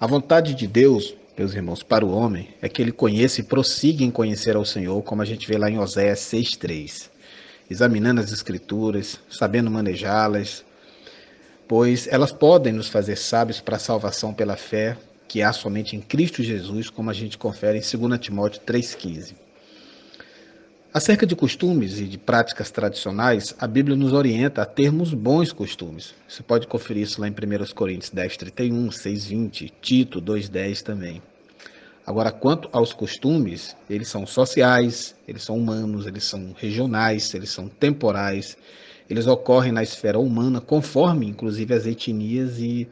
A vontade de Deus, meus irmãos, para o homem é que ele conheça e prossiga em conhecer ao Senhor, como a gente vê lá em Oséias 6,3. Examinando as Escrituras, sabendo manejá-las, pois elas podem nos fazer sábios para a salvação pela fé, que há somente em Cristo Jesus, como a gente confere em 2 Timóteo 3,15. Acerca de costumes e de práticas tradicionais, a Bíblia nos orienta a termos bons costumes. Você pode conferir isso lá em 1 Coríntios 10:31, 6:20, Tito 2:10 também. Agora, quanto aos costumes, eles são sociais, eles são humanos, eles são regionais, eles são temporais, eles ocorrem na esfera humana, conforme, inclusive, as etnias e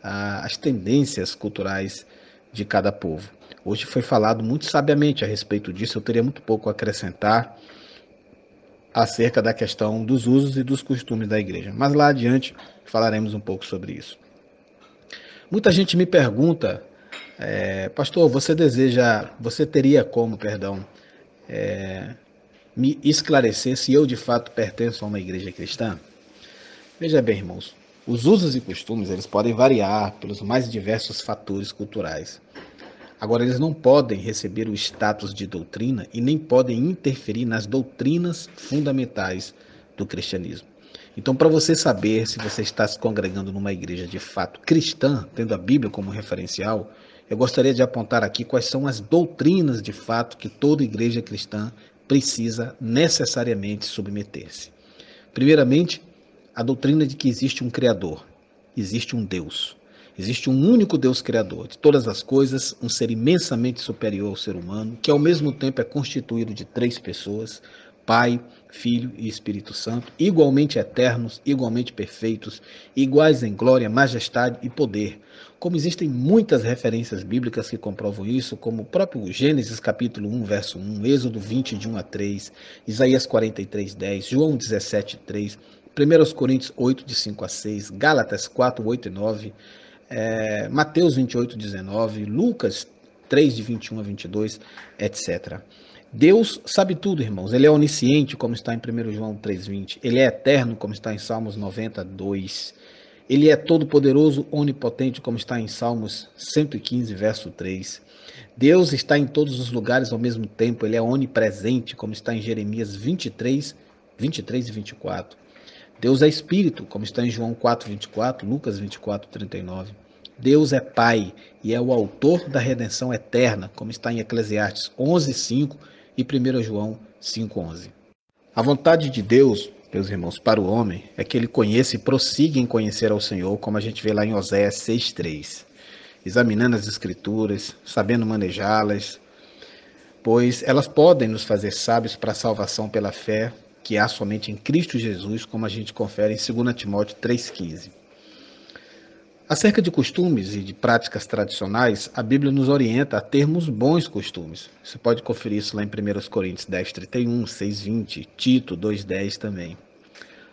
as tendências culturais de cada povo. Hoje foi falado muito sabiamente a respeito disso, eu teria muito pouco a acrescentar acerca da questão dos usos e dos costumes da igreja. Mas lá adiante falaremos um pouco sobre isso. Muita gente me pergunta, pastor, você teria como, me esclarecer se eu de fato pertenço a uma igreja cristã? Veja bem, irmãos, os usos e costumes eles podem variar pelos mais diversos fatores culturais. Agora, eles não podem receber o status de doutrina e nem podem interferir nas doutrinas fundamentais do cristianismo. Então, para você saber se você está se congregando numa igreja de fato cristã, tendo a Bíblia como referencial, eu gostaria de apontar aqui quais são as doutrinas de fato que toda igreja cristã precisa necessariamente submeter-se. Primeiramente, a doutrina de que existe um Criador, existe um Deus. Existe um único Deus criador de todas as coisas, um ser imensamente superior ao ser humano, que ao mesmo tempo é constituído de três pessoas, Pai, Filho e Espírito Santo, igualmente eternos, igualmente perfeitos, iguais em glória, majestade e poder. Como existem muitas referências bíblicas que comprovam isso, como o próprio Gênesis capítulo 1, verso 1, Êxodo 20, de 1 a 3, Isaías 43, 10, João 17, 3, 1 Coríntios 8, de 5 a 6, Gálatas 4, 8 e 9, Mateus 28, 19, Lucas 3, de 21 a 22, etc. Deus sabe tudo, irmãos. Ele é onisciente, como está em 1 João 3,20. Ele é eterno, como está em Salmos 92. Ele é todo-poderoso, onipotente, como está em Salmos 115, verso 3. Deus está em todos os lugares ao mesmo tempo. Ele é onipresente, como está em Jeremias 23 e 24. Deus é Espírito, como está em João 4:24, Lucas 24:39. Deus é Pai e é o autor da redenção eterna, como está em Eclesiastes 11:5 e 1 João 5:11. A vontade de Deus, meus irmãos, para o homem é que ele conheça e prossiga em conhecer ao Senhor, como a gente vê lá em Oséias 6:3. Examinando as Escrituras, sabendo manejá-las, pois elas podem nos fazer sábios para a salvação pela fé, que há somente em Cristo Jesus, como a gente confere em 2 Timóteo 3,15. Acerca de costumes e de práticas tradicionais, a Bíblia nos orienta a termos bons costumes. Você pode conferir isso lá em 1 Coríntios 10:31, 6:20, Tito 2:10 também.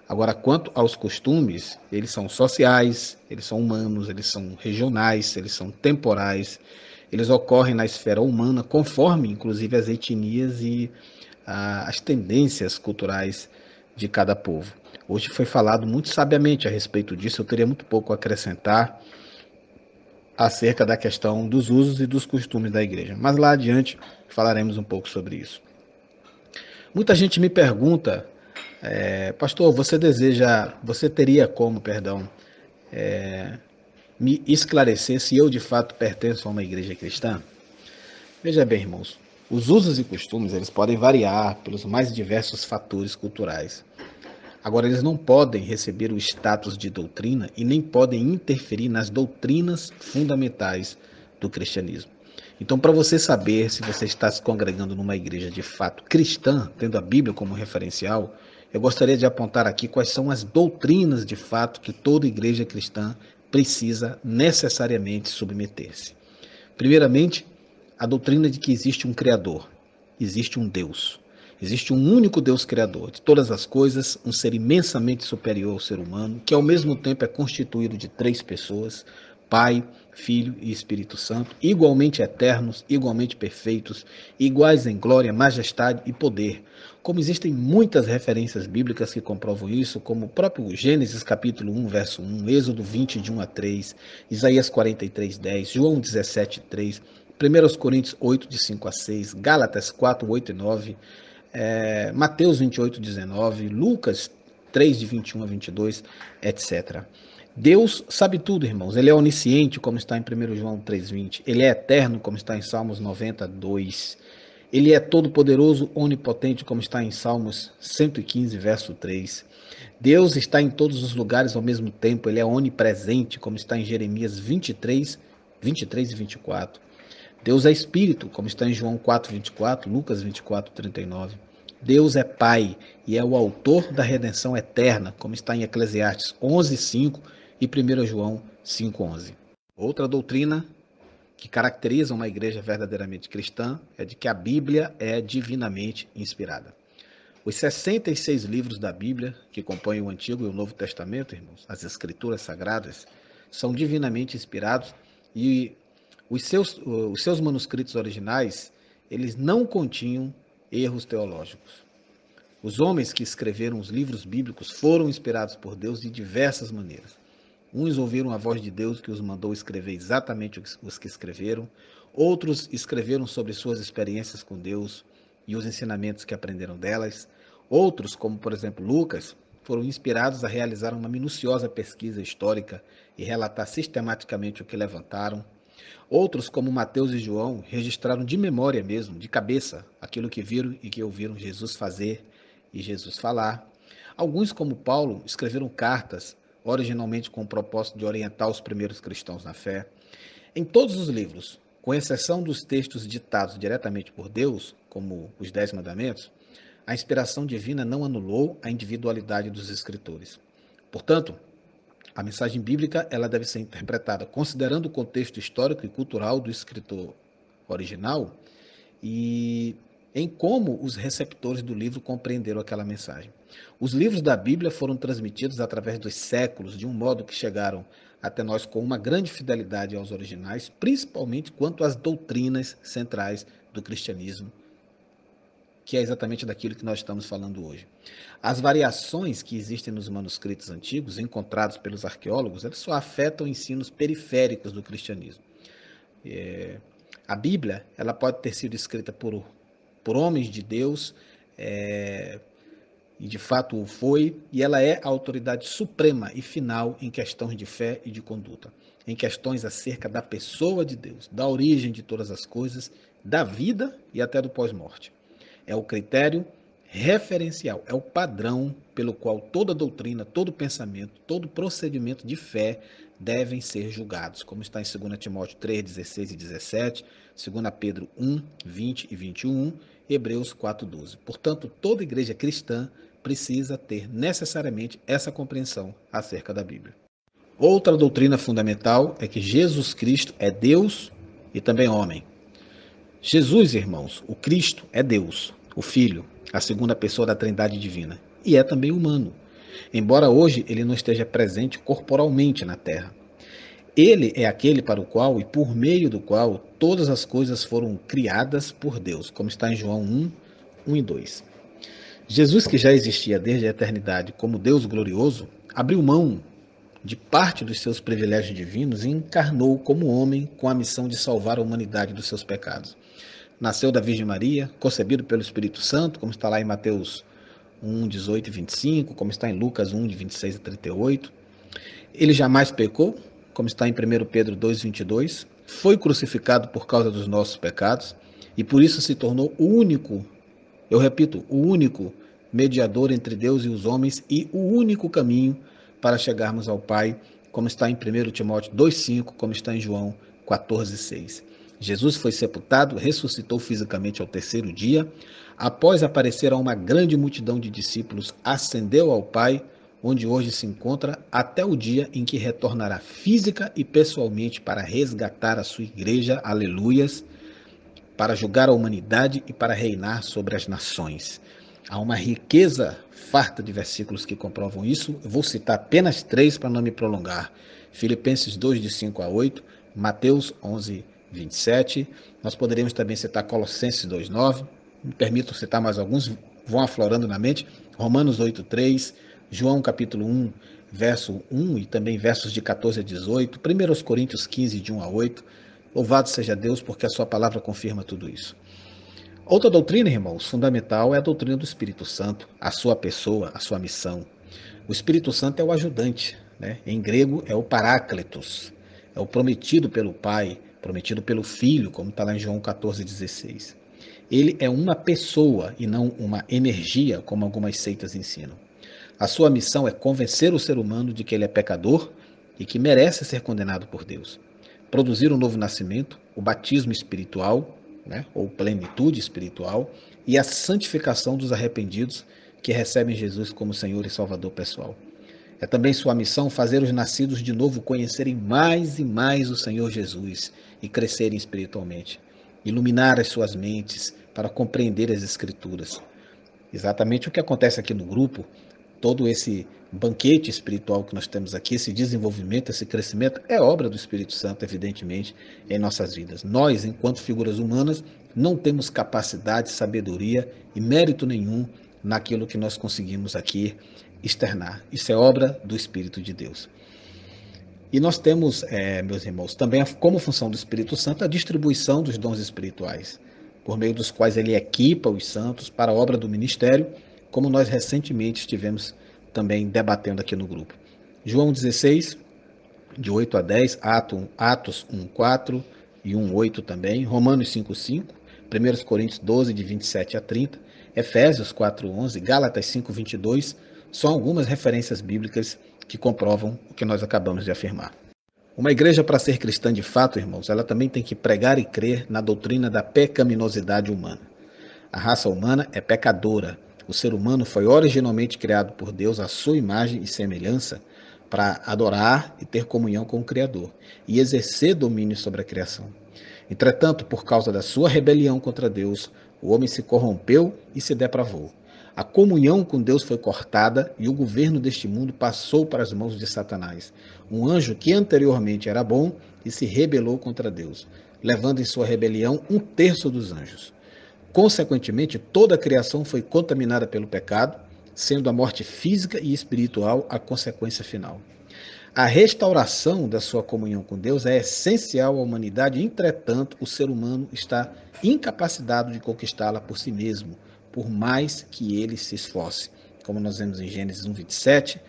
Agora, quanto aos costumes, eles são sociais, eles são humanos, eles são regionais, eles são temporais, eles ocorrem na esfera humana, conforme, inclusive, as etnias e as tendências culturais de cada povo. Hoje foi falado muito sabiamente a respeito disso, eu teria muito pouco a acrescentar acerca da questão dos usos e dos costumes da igreja. Mas lá adiante falaremos um pouco sobre isso. Muita gente me pergunta, pastor, você teria como, me esclarecer se eu de fato pertenço a uma igreja cristã? Veja bem, irmãos, os usos e costumes eles podem variar pelos mais diversos fatores culturais. Agora, eles não podem receber o status de doutrina e nem podem interferir nas doutrinas fundamentais do cristianismo. Então, para você saber se você está se congregando numa igreja de fato cristã, tendo a Bíblia como referencial, eu gostaria de apontar aqui quais são as doutrinas de fato que toda igreja cristã precisa necessariamente submeter-se. Primeiramente, a doutrina de que existe um Criador, existe um Deus. Existe um único Deus criador de todas as coisas, um ser imensamente superior ao ser humano, que ao mesmo tempo é constituído de três pessoas, Pai, Filho e Espírito Santo, igualmente eternos, igualmente perfeitos, iguais em glória, majestade e poder. Como existem muitas referências bíblicas que comprovam isso, como o próprio Gênesis capítulo 1, verso 1, Êxodo 20, de 1 a 3, Isaías 43, 10, João 17, 3, 1 Coríntios 8, de 5 a 6, Gálatas 4, 8 e 9, Mateus 28, 19, Lucas 3, de 21 a 22, etc. Deus sabe tudo, irmãos. Ele é onisciente, como está em 1 João 3,20. Ele é eterno, como está em Salmos 92. Ele é todo-poderoso, onipotente, como está em Salmos 115, verso 3. Deus está em todos os lugares ao mesmo tempo. Ele é onipresente, como está em Jeremias 23 e 24. Deus é espírito, como está em João 4, 24, Lucas 24, 39. Deus é Pai e é o autor da redenção eterna, como está em Eclesiastes 11, 5 e 1 João 5, 11. Outra doutrina que caracteriza uma igreja verdadeiramente cristã é de que a Bíblia é divinamente inspirada. Os 66 livros da Bíblia, que compõem o Antigo e o Novo Testamento, irmãos, as Escrituras Sagradas, são divinamente inspirados e os seus manuscritos originais, eles não continham erros teológicos. Os homens que escreveram os livros bíblicos foram inspirados por Deus de diversas maneiras. Uns ouviram a voz de Deus que os mandou escrever exatamente os que escreveram, outros escreveram sobre suas experiências com Deus e os ensinamentos que aprenderam delas. Outros, como por exemplo Lucas, foram inspirados a realizar uma minuciosa pesquisa histórica e relatar sistematicamente o que levantaram. Outros, como Mateus e João, registraram de memória mesmo, de cabeça, aquilo que viram e que ouviram Jesus fazer e Jesus falar. Alguns, como Paulo, escreveram cartas, originalmente com o propósito de orientar os primeiros cristãos na fé. Em todos os livros, com exceção dos textos ditados diretamente por Deus, como os 10 Mandamentos, a inspiração divina não anulou a individualidade dos escritores. Portanto, a mensagem bíblica ela deve ser interpretada considerando o contexto histórico e cultural do escritor original e em como os receptores do livro compreenderam aquela mensagem. Os livros da Bíblia foram transmitidos através dos séculos de um modo que chegaram até nós com uma grande fidelidade aos originais, principalmente quanto às doutrinas centrais do cristianismo, que é exatamente daquilo que nós estamos falando hoje. As variações que existem nos manuscritos antigos, encontrados pelos arqueólogos, elas só afetam ensinos periféricos do cristianismo. A Bíblia ela pode ter sido escrita por homens de Deus, e de fato o foi, e ela é a autoridade suprema e final em questões de fé e de conduta, em questões acerca da pessoa de Deus, da origem de todas as coisas, da vida e até do pós-morte. É o critério referencial, é o padrão pelo qual toda doutrina, todo pensamento, todo procedimento de fé devem ser julgados, como está em 2 Timóteo 3, 16 e 17, 2 Pedro 1, 20 e 21, Hebreus 4, 12. Portanto, toda igreja cristã precisa ter necessariamente essa compreensão acerca da Bíblia. Outra doutrina fundamental é que Jesus Cristo é Deus e também homem. Jesus, irmãos, o Cristo é Deus, o Filho, a segunda pessoa da Trindade divina, e é também humano, embora hoje ele não esteja presente corporalmente na terra. Ele é aquele para o qual e por meio do qual todas as coisas foram criadas por Deus, como está em João 1, 1 e 2. Jesus, que já existia desde a eternidade como Deus glorioso, abriu mão de parte dos seus privilégios divinos e encarnou como homem com a missão de salvar a humanidade dos seus pecados. Nasceu da Virgem Maria, concebido pelo Espírito Santo, como está lá em Mateus 1, 18 e 25, como está em Lucas 1, de 26 a 38. Ele jamais pecou, como está em 1 Pedro 2, 22. Foi crucificado por causa dos nossos pecados e por isso se tornou o único, eu repito, o único mediador entre Deus e os homens e o único caminho para chegarmos ao Pai, como está em 1 Timóteo 2, 5, como está em João 14, 6. Jesus foi sepultado, ressuscitou fisicamente ao terceiro dia, após aparecer a uma grande multidão de discípulos, ascendeu ao Pai, onde hoje se encontra até o dia em que retornará física e pessoalmente para resgatar a sua igreja, aleluias, para julgar a humanidade e para reinar sobre as nações. Há uma riqueza farta de versículos que comprovam isso. Eu vou citar apenas 3 para não me prolongar. Filipenses 2, de 5 a 8, Mateus 11, 27. Nós poderíamos também citar Colossenses 2, 9. Me permito citar mais alguns, vão aflorando na mente. Romanos 8, 3, João capítulo 1, verso 1 e também versos de 14 a 18. 1 Coríntios 15, de 1 a 8. Louvado seja Deus, porque a sua palavra confirma tudo isso. Outra doutrina, irmãos, fundamental é a doutrina do Espírito Santo, a sua pessoa, a sua missão. O Espírito Santo é o ajudante, né? Em grego é o paráclitos, é o prometido pelo Pai, prometido pelo Filho, como está lá em João 14,16. Ele é uma pessoa e não uma energia, como algumas seitas ensinam. A sua missão é convencer o ser humano de que ele é pecador e que merece ser condenado por Deus. Produzir um novo nascimento, o batismo espiritual, né, ou plenitude espiritual, e a santificação dos arrependidos que recebem Jesus como Senhor e Salvador pessoal. É também sua missão fazer os nascidos de novo conhecerem mais e mais o Senhor Jesus e crescerem espiritualmente. Iluminar as suas mentes para compreender as Escrituras. Exatamente o que acontece aqui no grupo, todo esse banquete espiritual que nós temos aqui, esse desenvolvimento, esse crescimento, é obra do Espírito Santo, evidentemente, em nossas vidas. Nós, enquanto figuras humanas, não temos capacidade, sabedoria e mérito nenhum naquilo que nós conseguimos aqui externar. Isso é obra do Espírito de Deus. E nós temos, meus irmãos, também como função do Espírito Santo a distribuição dos dons espirituais, por meio dos quais ele equipa os santos para a obra do ministério, como nós recentemente estivemos também debatendo aqui no grupo. João 16, de 8 a 10, Atos 1, 4 e 1, 8 também, Romanos 5, 5, 1 Coríntios 12, de 27 a 30, Efésios 4, 11, Gálatas 5, 22, são algumas referências bíblicas que comprovam o que nós acabamos de afirmar. Uma igreja, para ser cristã de fato, irmãos, ela também tem que pregar e crer na doutrina da pecaminosidade humana. A raça humana é pecadora. O ser humano foi originalmente criado por Deus à sua imagem e semelhança para adorar e ter comunhão com o Criador e exercer domínio sobre a criação. Entretanto, por causa da sua rebelião contra Deus, o homem se corrompeu e se depravou. A comunhão com Deus foi cortada e o governo deste mundo passou para as mãos de Satanás, um anjo que anteriormente era bom e se rebelou contra Deus, levando em sua rebelião 1/3 dos anjos. Consequentemente, toda a criação foi contaminada pelo pecado, sendo a morte física e espiritual a consequência final. A restauração da sua comunhão com Deus é essencial à humanidade, entretanto, o ser humano está incapacitado de conquistá-la por si mesmo, por mais que ele se esforce. Como nós vemos em Gênesis 1, 27,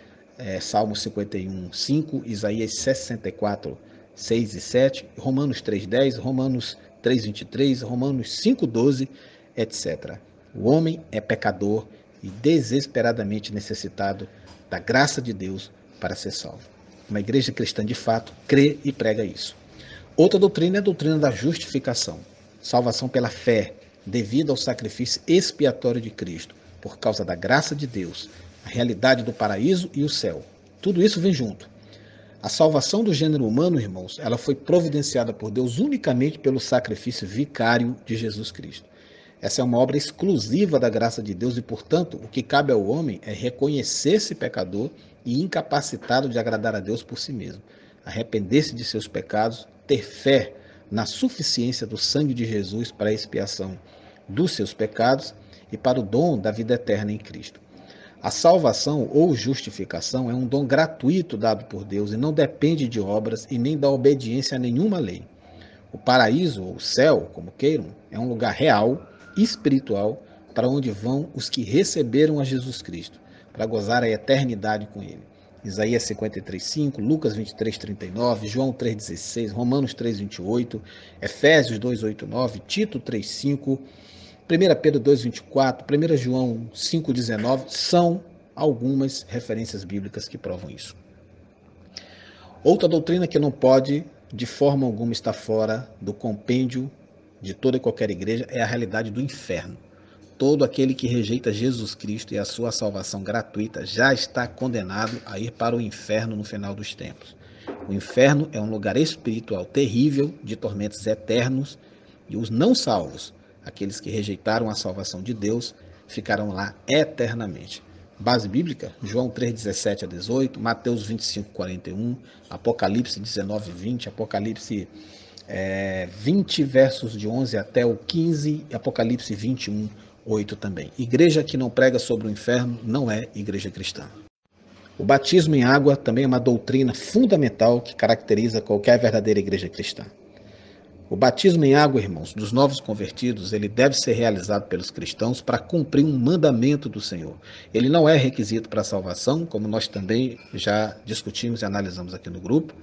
Salmo 51, 5, Isaías 64, 6 e 7, Romanos 3, 10, Romanos 3, 23, Romanos 5, 12, etc. O homem é pecador e desesperadamente necessitado da graça de Deus para ser salvo. Uma igreja cristã de fato crê e prega isso. Outra doutrina é a doutrina da justificação, salvação pela fé, devido ao sacrifício expiatório de Cristo, por causa da graça de Deus, a realidade do paraíso e o céu. Tudo isso vem junto. A salvação do gênero humano, irmãos, ela foi providenciada por Deus unicamente pelo sacrifício vicário de Jesus Cristo. Essa é uma obra exclusiva da graça de Deus e, portanto, o que cabe ao homem é reconhecer-se pecador e incapacitado de agradar a Deus por si mesmo, arrepender-se de seus pecados, ter fé na suficiência do sangue de Jesus para a expiação dos seus pecados e para o dom da vida eterna em Cristo. A salvação ou justificação é um dom gratuito dado por Deus e não depende de obras e nem da obediência a nenhuma lei. O paraíso, ou o céu, como queiram, é um lugar real, espiritual, para onde vão os que receberam a Jesus Cristo, para gozar a eternidade com Ele. Isaías 53:5, Lucas 23:39, João 3:16, Romanos 3:28, Efésios 2:8-9, Tito 3:5, 1 Pedro 2:24, 1 João 5:19, são algumas referências bíblicas que provam isso. Outra doutrina que não pode, de forma alguma, estar fora do compêndio de toda e qualquer igreja é a realidade do inferno. Todo aquele que rejeita Jesus Cristo e a sua salvação gratuita já está condenado a ir para o inferno no final dos tempos. O inferno é um lugar espiritual terrível, de tormentos eternos, e os não salvos, aqueles que rejeitaram a salvação de Deus, ficarão lá eternamente. Base bíblica, João 3, 17 a 18, Mateus 25, 41, Apocalipse 19, 20, Apocalipse 20, versos de 11 até o 15, Apocalipse 21, 8 também. Igreja que não prega sobre o inferno não é igreja cristã. O batismo em água também é uma doutrina fundamental que caracteriza qualquer verdadeira igreja cristã. O batismo em água, irmãos, dos novos convertidos, ele deve ser realizado pelos cristãos para cumprir um mandamento do Senhor. Ele não é requisito para a salvação, como nós também já discutimos e analisamos aqui no grupo,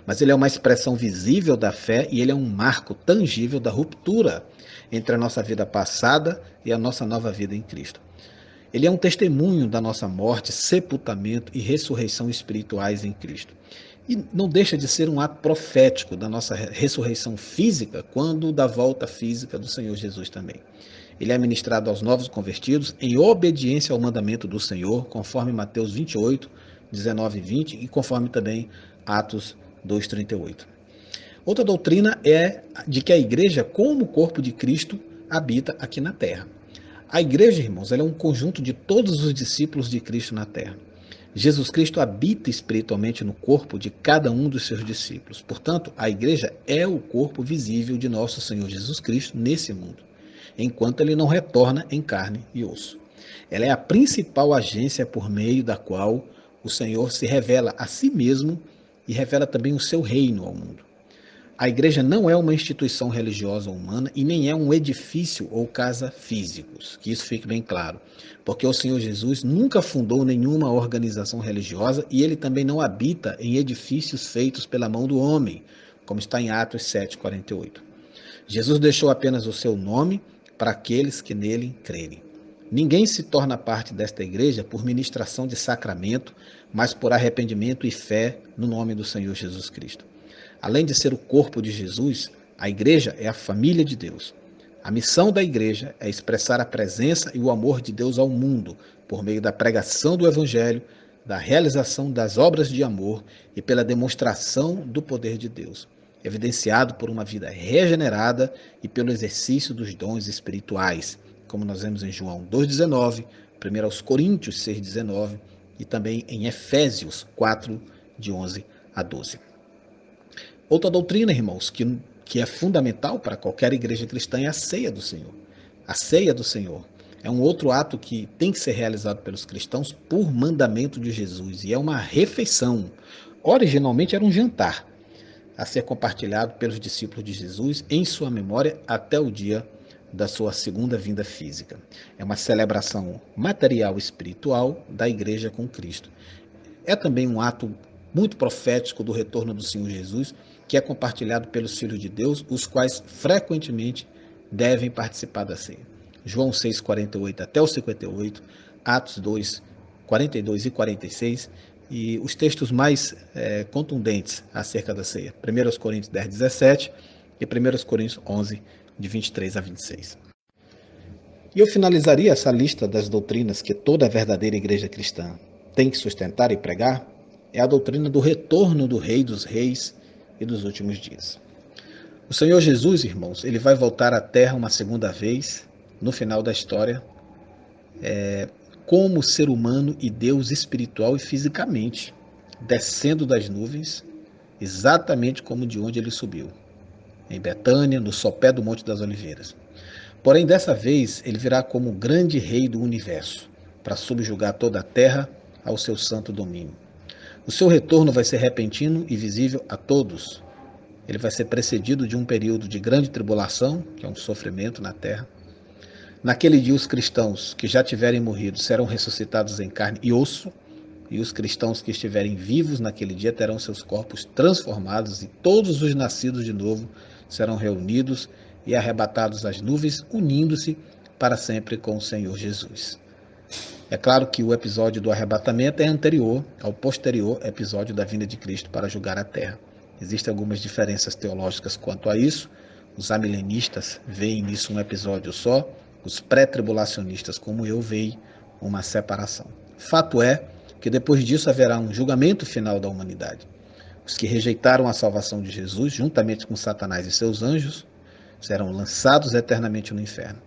mas ele é uma expressão visível da fé e ele é um marco tangível da ruptura entre a nossa vida passada e a nossa nova vida em Cristo. Ele é um testemunho da nossa morte, sepultamento e ressurreição espirituais em Cristo. E não deixa de ser um ato profético da nossa ressurreição física, quando da volta física do Senhor Jesus também. Ele é ministrado aos novos convertidos em obediência ao mandamento do Senhor, conforme Mateus 28, 19 e 20, e conforme também Atos 2, 38. Outra doutrina é de que a igreja, como o corpo de Cristo, habita aqui na terra. A igreja, irmãos, ela é um conjunto de todos os discípulos de Cristo na terra. Jesus Cristo habita espiritualmente no corpo de cada um dos seus discípulos. Portanto, a igreja é o corpo visível de nosso Senhor Jesus Cristo nesse mundo, enquanto ele não retorna em carne e osso. Ela é a principal agência por meio da qual o Senhor se revela a si mesmo e revela também o seu reino ao mundo. A igreja não é uma instituição religiosa ou humana e nem é um edifício ou casa físicos, que isso fique bem claro, porque o Senhor Jesus nunca fundou nenhuma organização religiosa e ele também não habita em edifícios feitos pela mão do homem, como está em Atos 7:48. Jesus deixou apenas o seu nome para aqueles que nele crerem. Ninguém se torna parte desta igreja por ministração de sacramento, mas por arrependimento e fé no nome do Senhor Jesus Cristo. Além de ser o corpo de Jesus, a igreja é a família de Deus. A missão da igreja é expressar a presença e o amor de Deus ao mundo, por meio da pregação do evangelho, da realização das obras de amor e pela demonstração do poder de Deus, evidenciado por uma vida regenerada e pelo exercício dos dons espirituais, como nós vemos em João 2,19, 1 Coríntios 6,19 e também em Efésios 4, de 11 a 12. Outra doutrina, irmãos, que é fundamental para qualquer igreja cristã é a ceia do Senhor. A ceia do Senhor é um outro ato que tem que ser realizado pelos cristãos por mandamento de Jesus, e é uma refeição. Originalmente era um jantar a ser compartilhado pelos discípulos de Jesus em sua memória até o dia da sua segunda vinda física. É uma celebração material e espiritual da igreja com Cristo. É também um ato muito profético do retorno do Senhor Jesus, que é compartilhado pelos filhos de Deus, os quais frequentemente devem participar da ceia. João 6, 48 até o 58, Atos 2, 42 e 46, e os textos mais contundentes acerca da ceia. 1 Coríntios 10, 17 e 1 Coríntios 11, de 23 a 26. E eu finalizaria essa lista das doutrinas que toda verdadeira igreja cristã tem que sustentar e pregar, é a doutrina do retorno do Rei dos Reis e dos últimos dias. O Senhor Jesus, irmãos, ele vai voltar à terra uma segunda vez, no final da história, como ser humano e Deus espiritual e fisicamente, descendo das nuvens, exatamente como de onde ele subiu, em Betânia, no sopé do Monte das Oliveiras. Porém, dessa vez, ele virá como o grande rei do universo, para subjugar toda a terra ao seu santo domínio. O seu retorno vai ser repentino e visível a todos. Ele vai ser precedido de um período de grande tribulação, que é um sofrimento na terra. Naquele dia, os cristãos que já tiverem morrido serão ressuscitados em carne e osso, e os cristãos que estiverem vivos naquele dia terão seus corpos transformados, e todos os nascidos de novo serão reunidos e arrebatados às nuvens, unindo-se para sempre com o Senhor Jesus. É claro que o episódio do arrebatamento é anterior ao posterior episódio da vinda de Cristo para julgar a terra. Existem algumas diferenças teológicas quanto a isso. Os amilenistas veem nisso um episódio só, os pré-tribulacionistas, como eu, veem uma separação. Fato é que depois disso haverá um julgamento final da humanidade. Os que rejeitaram a salvação de Jesus, juntamente com Satanás e seus anjos, serão lançados eternamente no inferno.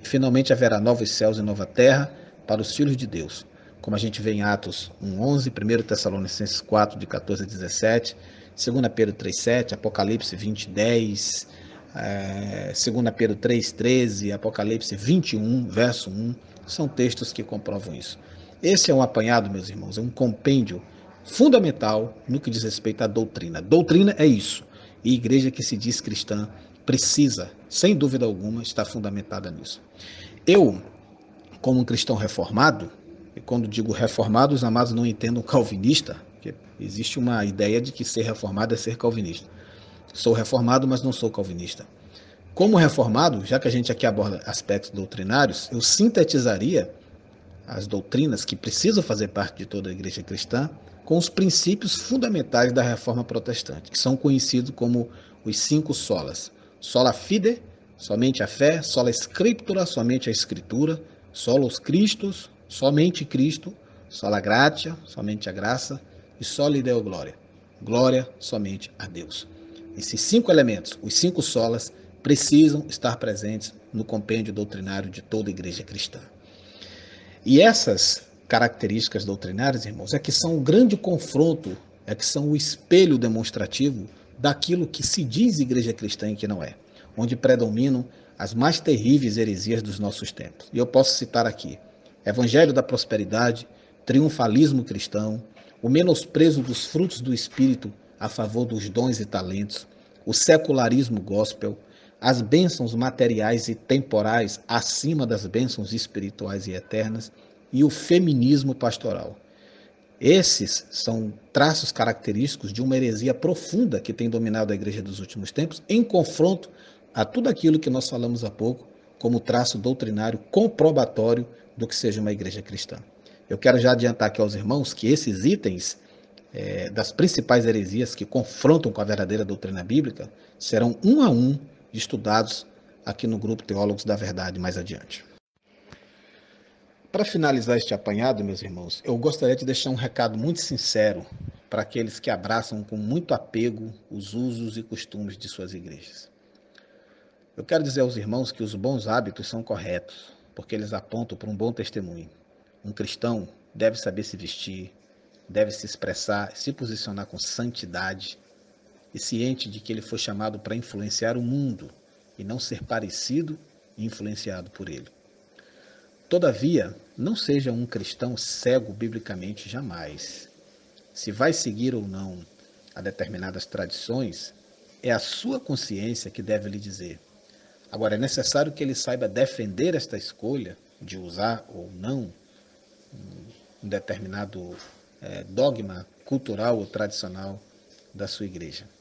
Finalmente haverá novos céus e nova terra para os filhos de Deus, como a gente vê em Atos 1:11, 1 Tessalonicenses 4, de 14 a 17, 2 Pedro 3:7, Apocalipse 20:10, 2 Pedro 3:13, Apocalipse 21, verso 1, são textos que comprovam isso. Esse é um apanhado, meus irmãos, é um compêndio fundamental no que diz respeito à doutrina. Doutrina é isso, e a igreja que se diz cristã precisa, sem dúvida alguma, estar fundamentada nisso. Eu, como um cristão reformado, e quando digo reformado, os amados não entendam calvinista, porque existe uma ideia de que ser reformado é ser calvinista. Sou reformado, mas não sou calvinista. Como reformado, já que a gente aqui aborda aspectos doutrinários, eu sintetizaria as doutrinas que precisam fazer parte de toda a igreja cristã com os princípios fundamentais da reforma protestante, que são conhecidos como os 5 solas. Sola fide, somente a fé; sola scriptura, somente a escritura; solos Christus, somente Cristo; sola gratia, somente a graça; e sola deo gloria, glória somente a Deus. Esses 5 elementos, os 5 solas, precisam estar presentes no compêndio doutrinário de toda a igreja cristã. E essas características doutrinárias, irmãos, é que são o grande confronto, é que são o espelho demonstrativo daquilo que se diz igreja cristã e que não é, onde predominam as mais terríveis heresias dos nossos tempos. E eu posso citar aqui: Evangelho da prosperidade, triunfalismo cristão, o menosprezo dos frutos do Espírito a favor dos dons e talentos, o secularismo gospel, as bênçãos materiais e temporais acima das bênçãos espirituais e eternas, e o feminismo pastoral. Esses são traços característicos de uma heresia profunda que tem dominado a igreja dos últimos tempos, em confronto a tudo aquilo que nós falamos há pouco como traço doutrinário comprobatório do que seja uma igreja cristã. Eu quero já adiantar aqui aos irmãos que esses itens das principais heresias que confrontam com a verdadeira doutrina bíblica serão um a um estudados aqui no grupo Teólogos da Verdade mais adiante. Para finalizar este apanhado, meus irmãos, eu gostaria de deixar um recado muito sincero para aqueles que abraçam com muito apego os usos e costumes de suas igrejas. Eu quero dizer aos irmãos que os bons hábitos são corretos, porque eles apontam para um bom testemunho. Um cristão deve saber se vestir, deve se expressar, se posicionar com santidade, e ciente de que ele foi chamado para influenciar o mundo e não ser parecido e influenciado por ele. Todavia, não seja um cristão cego biblicamente jamais. Se vai seguir ou não a determinadas tradições, é a sua consciência que deve lhe dizer. Agora, é necessário que ele saiba defender esta escolha de usar ou não um determinado dogma cultural ou tradicional da sua igreja.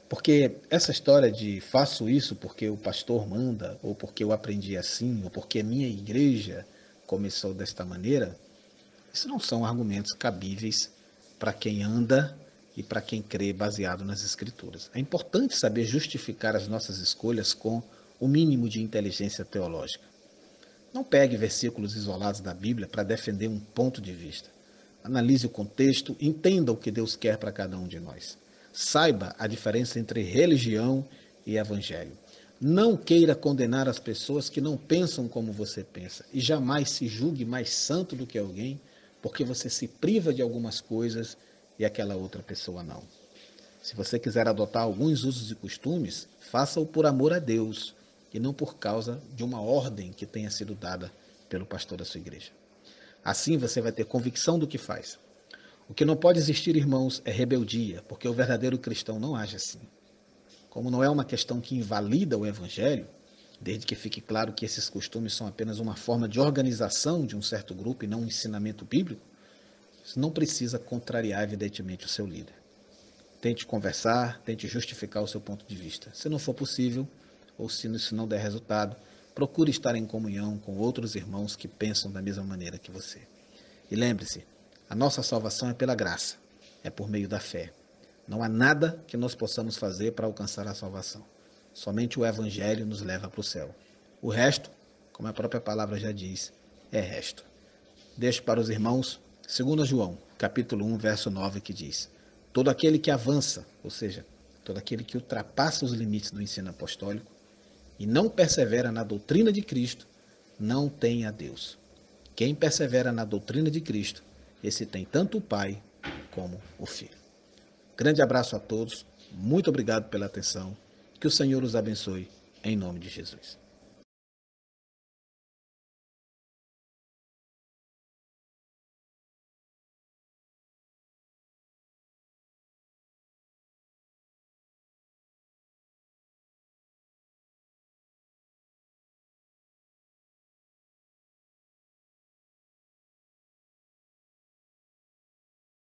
Porque essa história de faço isso porque o pastor manda, ou porque eu aprendi assim, ou porque a minha igreja começou desta maneira, isso não são argumentos cabíveis para quem anda e para quem crê baseado nas Escrituras. É importante saber justificar as nossas escolhas com o mínimo de inteligência teológica. Não pegue versículos isolados da Bíblia para defender um ponto de vista. Analise o contexto, entenda o que Deus quer para cada um de nós. Saiba a diferença entre religião e evangelho. Não queira condenar as pessoas que não pensam como você pensa. E jamais se julgue mais santo do que alguém, porque você se priva de algumas coisas e aquela outra pessoa não. Se você quiser adotar alguns usos e costumes, faça-o por amor a Deus e não por causa de uma ordem que tenha sido dada pelo pastor da sua igreja. Assim você vai ter convicção do que faz. O que não pode existir, irmãos, é rebeldia, porque o verdadeiro cristão não age assim. Como não é uma questão que invalida o evangelho, desde que fique claro que esses costumes são apenas uma forma de organização de um certo grupo e não um ensinamento bíblico, isso não precisa contrariar, evidentemente, o seu líder. Tente conversar, tente justificar o seu ponto de vista. Se não for possível, ou se isso não der resultado, procure estar em comunhão com outros irmãos que pensam da mesma maneira que você. E lembre-se, a nossa salvação é pela graça, é por meio da fé. Não há nada que nós possamos fazer para alcançar a salvação. Somente o Evangelho nos leva para o céu. O resto, como a própria palavra já diz, é resto. Deixo para os irmãos 2 João, capítulo 1, verso 9, que diz: todo aquele que avança, ou seja, todo aquele que ultrapassa os limites do ensino apostólico, e não persevera na doutrina de Cristo, não tem a Deus. Quem persevera na doutrina de Cristo, esse tem tanto o Pai como o Filho. Grande abraço a todos, muito obrigado pela atenção, que o Senhor os abençoe, em nome de Jesus.